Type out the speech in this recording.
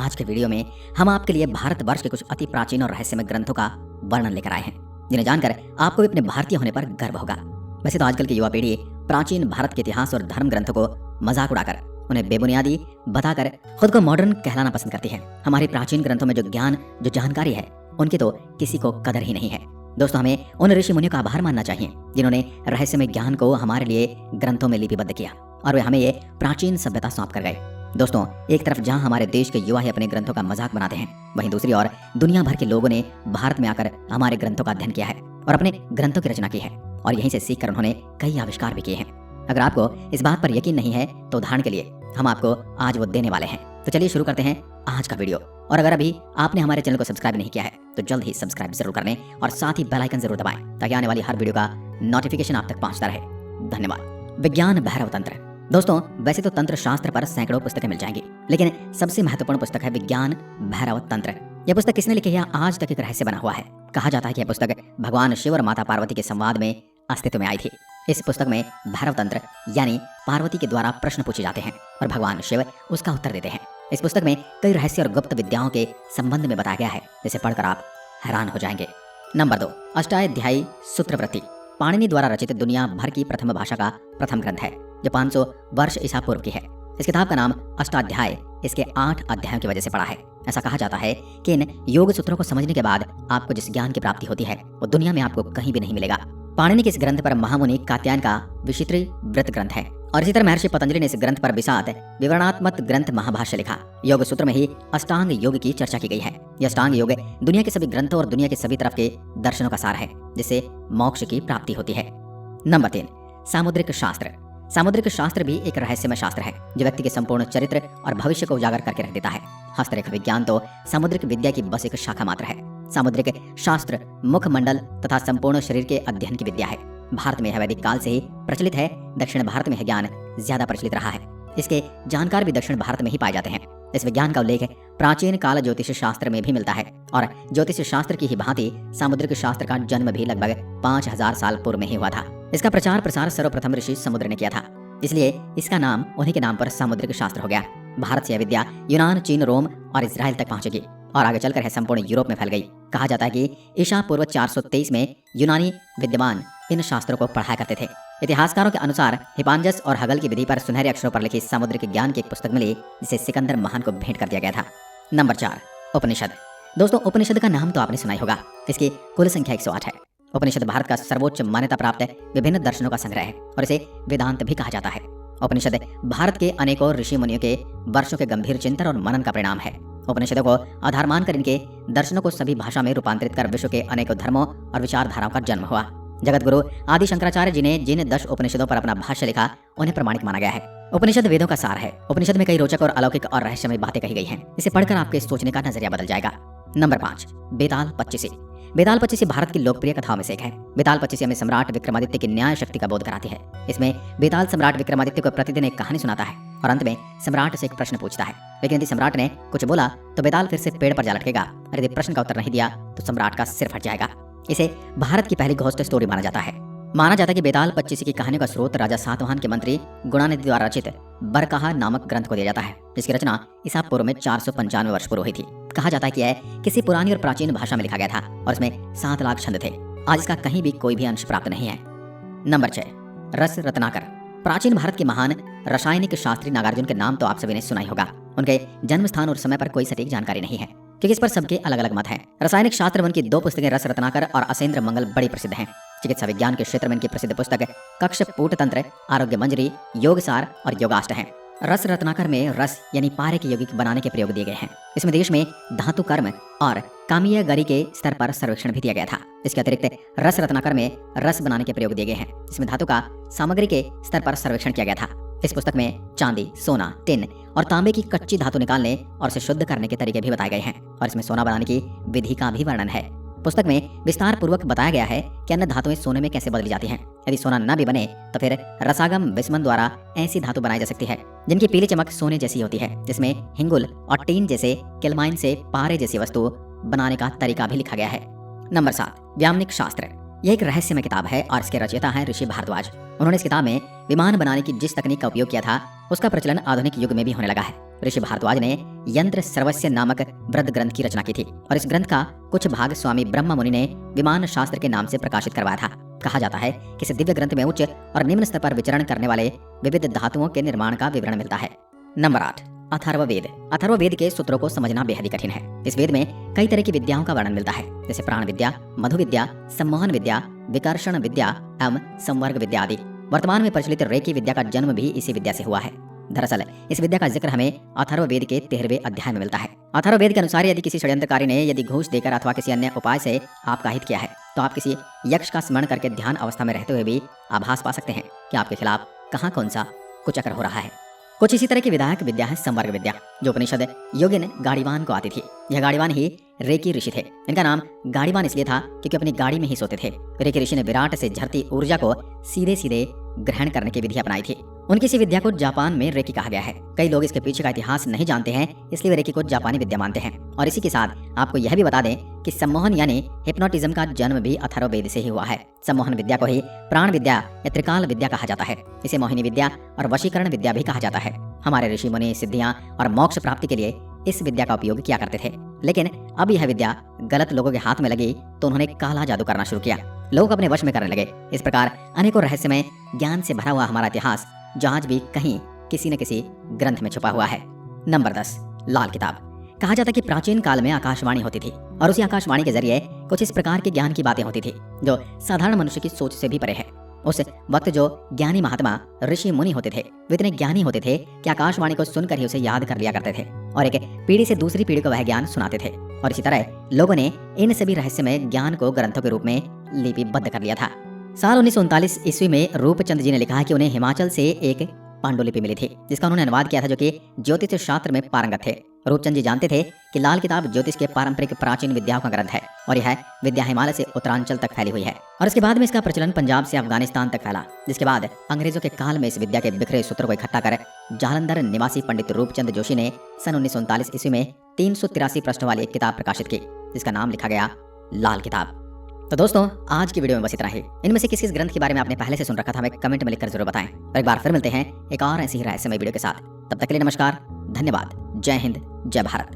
आज के वीडियो में हम आपके लिए भारतवर्ष के कुछ अति प्राचीन और रहस्यमय ग्रंथों का वर्णन लेकर आए हैं, जिन्हें जानकर आपको भी अपने भारतीय होने पर गर्व होगा। वैसे तो आजकल की युवा पीढ़ी प्राचीन भारत के इतिहास और धर्म ग्रंथों को मजाक उड़ाकर, उन्हें बेबुनियादी बताकर खुद को मॉडर्न कहलाना पसंद करती है। हमारे प्राचीन ग्रंथों में जो ज्ञान, जो जानकारी है, उनकी तो किसी को कदर ही नहीं है। दोस्तों, हमें उन ऋषि मुनियों का आभार मानना चाहिए जिन्होंने रहस्यमय ज्ञान को हमारे लिए ग्रंथों में लिपिबद्ध किया और वे हमें ये प्राचीन सभ्यता सौंप कर गए। दोस्तों, एक तरफ जहां हमारे देश के युवा ही अपने ग्रंथों का मजाक बनाते हैं, वहीं दूसरी ओर दुनिया भर के लोगों ने भारत में आकर हमारे ग्रंथों का अध्ययन किया है और अपने ग्रंथों की रचना की है और यहीं से सीखकर उन्होंने कई आविष्कार भी किए हैं। अगर आपको इस बात पर यकीन नहीं है तो उदाहरण के लिए हम आपको आज वो देने वाले हैं। तो चलिए शुरू करते हैं आज का वीडियो। और अगर अभी आपने हमारे चैनल को सब्सक्राइब नहीं किया है तो जल्द ही सब्सक्राइब जरूर कर लें और साथ ही बेल आइकन जरूर दबाएं ताकि आने वाली हर वीडियो का नोटिफिकेशन आप तक पहुंचता रहे। धन्यवाद। विज्ञान भैरव तंत्र। दोस्तों, वैसे तो तंत्र शास्त्र पर सैकड़ों पुस्तकें मिल जाएंगी, लेकिन सबसे महत्वपूर्ण पुस्तक है विज्ञान भैरव तंत्र। यह पुस्तक किसने लिखी है, आज तक एक रहस्य बना हुआ है। कहा जाता है कि यह पुस्तक भगवान शिव और माता पार्वती के संवाद में अस्तित्व में आई थी। इस पुस्तक में भैरव तंत्र यानी पार्वती के द्वारा प्रश्न पूछे जाते हैं और भगवान शिव उसका उत्तर देते हैं। इस पुस्तक में कई रहस्य और गुप्त विद्याओं के संबंध में बताया गया है, जिसे पढ़कर आप हैरान हो जाएंगे। नंबर 2, अष्टाध्यायी सूत्रवृत्ति। पाणिनि द्वारा रचित दुनिया भर की प्रथम भाषा का प्रथम ग्रंथ है, जो 500 वर्ष ईसा पूर्व की है। इस किताब का नाम अष्टाध्याय इसके 8 अध्यायों की वजह से पड़ा है। ऐसा कहा जाता है कि इन योग सूत्रों को समझने के बाद आपको जिस ज्ञान की प्राप्ति होती है वो दुनिया में आपको कहीं भी नहीं मिलेगा। पाणिनि के इस ग्रंथ पर महामुनि कात्यायन का विचित्री व्रत ग्रंथ है और इसी तरह महर्षि पतंजलि ने इस ग्रंथ पर विसात विवरणात्मक ग्रंथ महाभाष्य लिखा। योग सूत्र में ही अष्टांग योग की चर्चा की गई है। यह अष्टांग योग दुनिया के सभी ग्रंथों और दुनिया के सभी तरफ के दर्शनों का सार है, जिससे मोक्ष की प्राप्ति होती है। नंबर 3, सामुद्रिक शास्त्र। सामुद्रिक शास्त्र भी एक रहस्यमय शास्त्र है जो व्यक्ति के संपूर्ण चरित्र और भविष्य को उजागर करके रख देता है। हस्तरेखा विज्ञान तो सामुद्रिक विद्या की बस एक शाखा मात्र है। सामुद्रिक शास्त्र मुखमंडल तथा संपूर्ण शरीर के अध्ययन की विद्या है। भारत में यह वैदिक काल से ही प्रचलित है। दक्षिण भारत में यह ज्ञान ज्यादा प्रचलित रहा है। इसके जानकार भी दक्षिण भारत में ही पाए जाते हैं। इस विज्ञान का उल्लेख प्राचीन काल ज्योतिष शास्त्र में भी मिलता है और ज्योतिष शास्त्र की ही भांति सामुद्रिक शास्त्र का जन्म भी लगभग 5000 साल पूर्व में ही हुआ था। इसका प्रचार प्रसार सर्वप्रथम ऋषि समुद्र ने किया था, इसलिए इसका नाम उन्हीं के नाम पर सामुद्रिक शास्त्र हो गया। भारत से यह विद्या यूनान, चीन, रोम और इजराइल तक पहुंचेगी और आगे चलकर यह संपूर्ण यूरोप में फैल गई। कहा जाता है कि ईसा पूर्व 423 में यूनानी विद्वान इन शास्त्रों को पढ़ाया करते थे। इतिहासकारों के अनुसार हिपांजस और हगल की विधि पर सुनहरे अक्षरों पर लिखी सामुद्रिक ज्ञान की एक पुस्तक मिली, जिसे सिकंदर महान को भेंट कर दिया गया था। नंबर 4, उपनिषद। दोस्तों, उपनिषद का नाम तो आपने सुना ही होगा। इसकी कुल संख्या 108 है। उपनिषद भारत का सर्वोच्च मान्यता प्राप्त विभिन्न दर्शनों का संग्रह है और इसे वेदांत भी कहा जाता है। उपनिषद भारत के अनेकों ऋषि मुनियों के वर्षों के गंभीर चिंतन और मनन का परिणाम है। उपनिषदों को आधार मानकर इनके दर्शनों को सभी भाषा में रूपांतरित कर विश्व के अनेकों धर्मों और विचारधाराओं का जन्म हुआ। जगत गुरु आदि शंकराचार्य जी ने जिन 10 उपनिषदों पर अपना भाष्य लिखा, उन्हें प्रमाणिक माना गया है। उपनिषद वेदों का सार है। उपनिषद में कई रोचक और अलौकिक और रहस्यमय बातें कही गई हैं। इसे पढ़कर आपके सोचने का नजरिया बदल जाएगा। नंबर 5, बेताल पच्चीसी। बेताल पच्चीसी भारत की लोकप्रिय कथाओं में से एक है। बेताल पच्चीसी हमें सम्राट विक्रमादित्य की न्याय शक्ति का बोध कराती है। इसमें बेताल सम्राट विक्रमादित्य को प्रतिदिन एक कहानी सुनाता है और अंत में सम्राट से एक प्रश्न पूछता है, लेकिन यदि सम्राट ने कुछ बोला तो बेताल फिर से पेड़ पर जा लटकेगा और यदि प्रश्न का उत्तर नहीं दिया तो सम्राट का सिर फट जाएगा। इसे भारत की पहली घोस्ट स्टोरी माना जाता है। माना जाता है कि बेताल पच्चीसी की कहानी का स्रोत राजा सातवाहन के मंत्री गुणानिधि द्वारा रचित बरकहा नामक ग्रंथ को दिया जाता है, जिसकी रचना ईसा पूर्व में 495 वर्ष पूर्व हुई थी। कहा जाता है कि यह किसी पुरानी और प्राचीन भाषा में लिखा गया था और इसमें 7 लाख छंद थे। आज इसका कहीं भी कोई भी अंश प्राप्त नहीं है। नंबर 6, रस रत्नाकर। प्राचीन भारत के महान रासायनिक शास्त्री नागार्जुन के नाम तो आप सभी ने सुना ही होगा। उनके जन्म स्थान और समय पर कोई सटीक जानकारी नहीं है क्योंकि इस पर सबके अलग अलग मत हैं। रासायनिक शास्त्र में उनकी 2 पुस्तकें रस रत्नाकर और असेंद्र मंगल बड़ी प्रसिद्ध हैं। चिकित्सा विज्ञान के क्षेत्र में इनकी प्रसिद्ध पुस्तक कक्ष पूट तंत्र, आरोग्य मंजरी, योग सार और योगाष्ट हैं। रस रत्नाकर में रस यानी पारे के यौगिक बनाने के प्रयोग दिए गए हैं। इसमें देश में धातु कर्म और कामीय गरी के स्तर पर सर्वेक्षण भी दिया गया था। इसके अतिरिक्त रस रत्नाकर में रस बनाने के प्रयोग दिए गए हैं। इसमें धातु का सामग्री के स्तर पर सर्वेक्षण किया गया था। इस पुस्तक में चांदी, सोना, टिन और तांबे की कच्ची धातु निकालने और उसे शुद्ध करने के तरीके भी बताए गए हैं और इसमें सोना बनाने की विधि का भी वर्णन है। पुस्तक में विस्तार पूर्वक बताया गया है कि अन्य धातुएं सोने में कैसे बदली जाती हैं। यदि सोना न भी बने तो फिर रसागम विस्मन द्वारा ऐसी धातु बनाई जा सकती है जिनकी पीली चमक सोने जैसी होती है, जिसमें हिंगुल और टीन जैसे केलमाइन से पारे जैसी वस्तु बनाने का तरीका भी लिखा गया है। नंबर 7, व्यामनिक शास्त्र। यह एक रहस्यमय किताब है और इसके रचयिता हैं ऋषि भारद्वाज। उन्होंने इस किताब में विमान बनाने की जिस तकनीक का उपयोग किया था उसका प्रचलन आधुनिक युग में भी होने लगा है। ऋषि भारद्वाज ने यंत्र सर्वस्य नामक वृद्ध ग्रंथ की रचना की थी और इस ग्रंथ का कुछ भाग स्वामी ब्रह्म मुनि ने विमान शास्त्र के नाम से प्रकाशित करवाया था। कहा जाता है कि इस दिव्य ग्रंथ में उच्च और निम्न स्तर पर विचरण करने वाले विविध धातुओं के निर्माण का विवरण मिलता है। नंबर 8, अथर्ववेद। अथर्ववेद के सूत्रों को समझना बेहद ही कठिन है। इस वेद में कई तरह की विद्याओं का वर्णन मिलता है, जैसे प्राण विद्या, मधु विद्या, सम्मोहन विद्या, विकर्षण विद्या एवं संवर्ग विद्या आदि। वर्तमान में प्रचलित रेकी विद्या का जन्म भी इसी विद्या से हुआ है। दरअसल इस विद्या का जिक्र हमें अथर्ववेद के 13वें अध्याय में मिलता है। अथर्ववेद के अनुसार यदि किसी षड्यंत्रकारी ने यदि घूस देकर अथवा किसी अन्य उपाय से आपका हित किया है तो आप किसी यक्ष का स्मरण करके ध्यान अवस्था में रहते हुए भी आभास पा सकते हैं कि आपके खिलाफ कहाँ कौन सा कुचक्र हो रहा है। कुछ इसी तरह की विधायक विद्या है संवर्ग विद्या, जो उपनिषद योगिन गाड़ीवान को आती थी। यह गाड़ीवान ही रेकी ऋषि थे। इनका नाम गाड़ीवान इसलिए था क्योंकि अपनी गाड़ी में ही सोते थे। रेकी ऋषि ने विराट से झरती ऊर्जा को सीधे सीधे ग्रहण करने की विधि अपनाई थी। उनकी इसी विद्या को जापान में रेकी कहा गया है। कई लोग इसके पीछे का इतिहास नहीं जानते हैं, इसलिए वे रेकी को जापानी विद्या मानते हैं। और इसी के साथ आपको यह भी बता दें कि सम्मोहन यानी हिप्नोटिज्म का जन्म भी अथर्ववेद से ही हुआ है। सम्मोहन विद्या को ही प्राण विद्या या त्रिकाल विद्या कहा जाता है। इसे मोहिनी विद्या और वशीकरण विद्या भी कहा जाता है। हमारे ऋषि मुनि सिद्धियां और मोक्ष प्राप्ति के लिए इस विद्या का उपयोग किया करते थे, लेकिन अब यह विद्या गलत लोगों के हाथ में लगी तो उन्होंने काला जादू करना शुरू किया। लोग अपने वश में करने लगे। इस प्रकार अनेकों रहस्यमय ज्ञान से भरा हुआ हमारा इतिहास जहाज भी कहीं किसी न किसी ग्रंथ में छुपा हुआ है। नंबर 10, लाल किताब। कहा जाता है कि प्राचीन काल में आकाशवाणी होती थी और उसी आकाशवाणी के जरिए कुछ इस प्रकार के ज्ञान की बातें होती थी जो साधारण मनुष्य की सोच से भी परे है। उस वक्त जो ज्ञानी महात्मा ऋषि मुनि होते थे वे इतने ज्ञानी होते थे कि आकाशवाणी को सुनकर ही उसे याद कर लिया करते थे और एक पीढ़ी से दूसरी पीढ़ी को वह ज्ञान सुनाते थे। और इसी तरह लोगों ने इन सभी रहस्यमय ज्ञान को ग्रंथों के रूप में लिपिबद्ध कर लिया था। साल 1939 ईस्वी में रूपचंद जी ने लिखा है कि उन्हें हिमाचल से एक पांडुलिपि मिली थी जिसका उन्होंने अनुवाद किया था, जो कि ज्योतिष शास्त्र में पारंगत थे। रूपचंद जी जानते थे कि लाल किताब ज्योतिष के पारंपरिक प्राचीन विद्याओं का ग्रंथ है और यह विद्या हिमालय से उत्तरांचल तक फैली हुई है। और इसके बाद में इसका प्रचलन पंजाब से अफगानिस्तान तक फैला, जिसके बाद अंग्रेजों के काल में इस विद्या के बिखरे सूत्रों को इकट्ठा कर जालंधर निवासी पंडित रूपचंद जोशी ने सन 1939 ईस्वी में 383 पृष्ठों वाली एक किताब प्रकाशित की जिसका नाम लिखा गया लाल किताब। तो दोस्तों, आज की वीडियो में बस इतना ही। इनमें से किस ग्रंथ के बारे में आपने पहले से सुन रखा था हमें कमेंट में लिखकर जरूर बताएं। और एक बार फिर मिलते हैं एक और ऐसी ही रहस्यमय वीडियो के साथ। तब तक के लिए नमस्कार, धन्यवाद, जय हिंद, जय भारत।